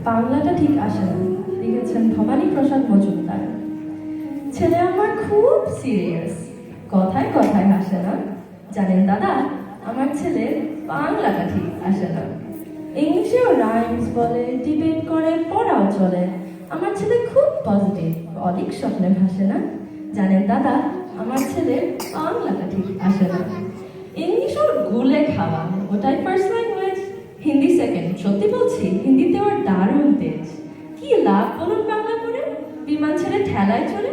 বাংলাটা ঠিক আসে না, লিখেছেন ভবানী প্রসাদ মজুমদার। ছেলে আমার খুব সিরিয়াস, কথায় কথায় হাসে না। জানেন দাদা, আমার ছেলে বাংলাটা ঠিক আসে না। ইংলিশেও রাইমস বলে, ডিবেট করে, পড়াও চলে। আমার ছেলে খুব পজিটিভ, অধিক স্বপ্নে ভাসে না। জানেন দাদা, আমার ছেলে বাংলাটা ঠিক আসে না। ইংলিশ ওর গুলে খাওয়া, ওটাই ফার্স্ট ল্যাঙ্গুয়েজ। হিন্দি সেকেন্ড, সত্যি বলছি, হিন্দিতে ওর দারুণ তেজ। কি লাভ বলুন বাংলা পড়ে, বিমান ছেড়ে ঠেলায় চলে।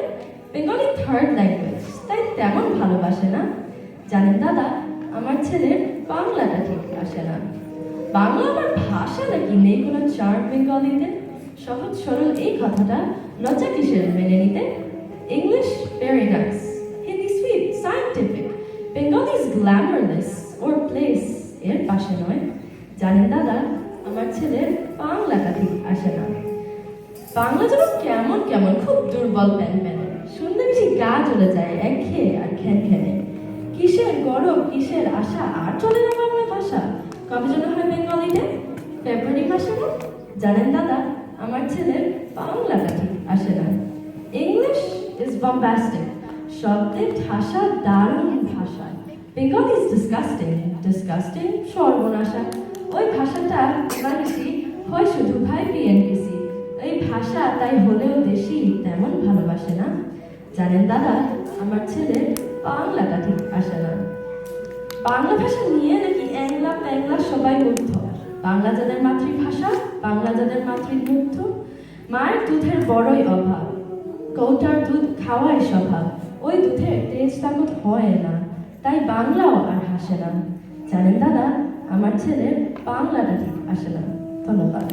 বেঙ্গলি থার্ড ল্যাঙ্গুয়েজ, তাই তেমন ভালোবাসে না। জানেন দাদা, আমার ছেলের বাংলাটা ঠিক আসে না। বাংলা আমার ভাষা নাকি, নেই কোনো চার্ট বেঙ্গলিতে। সহজ সরল এই কথাটা লজ্জা কিসের মেনে নিতে। English very nice, Hindi sweet scientific, Bengali is glamourless, or place এর পাশে নয়। জানেন দাদা, আমার ছেলের বাংলাটা ঠিক আসে না। বাংলা যেন কেমন কেমন, খুব দুর্বল প্যান প্যানে, শুনলে বেশি গা চলে যায় একঘেয়ে আর খ্যান খ্যানে। কিসের গরব, কিসের আশা, আর চলে না বাংলা ভাষা। কবে যেন হয় বেঙ্গলিতে, ফেব্রুয়ারি মাসে না। জানেন দাদা, আমার ছেলের বাংলাটা ঠিক আসে না। ইংলিশ ইজ বম্বাস্টিক, শব্দে ঠাসা দারুণ ভাষা। বেঙ্গলি ইজ ডিসকাস্টিং, ডিসকাস্টিং সর্বনাশা। ওই ভাষাটা বাংলাদেশি হয় শুধু ভাই বিএনপিসি। এই ভাষা তাই হলেও দেশি তেমন ভালোবাসে না। জানেন দাদা, আমার ছেলে বাংলাটা ঠিক আসে না। বাংলা ভাষা নিয়ে নাকি অ্যাংলা প্যাংলা সবাই মুগ্ধ। বাংলা যাদের মাতৃভাষা, বাংলা যাদের মাতৃমুগ্ধ। মায়ের দুধের বড়ই অভাব, কৌটার দুধ খাওয়াই স্বভাব। ওই দুধের তেজ তাকত হয় না, তাই বাংলাও আর হাসে না। জানেন দাদা, আমার ছেলের বাংলাটা ঠিক আসে না। ধন্যবাদ।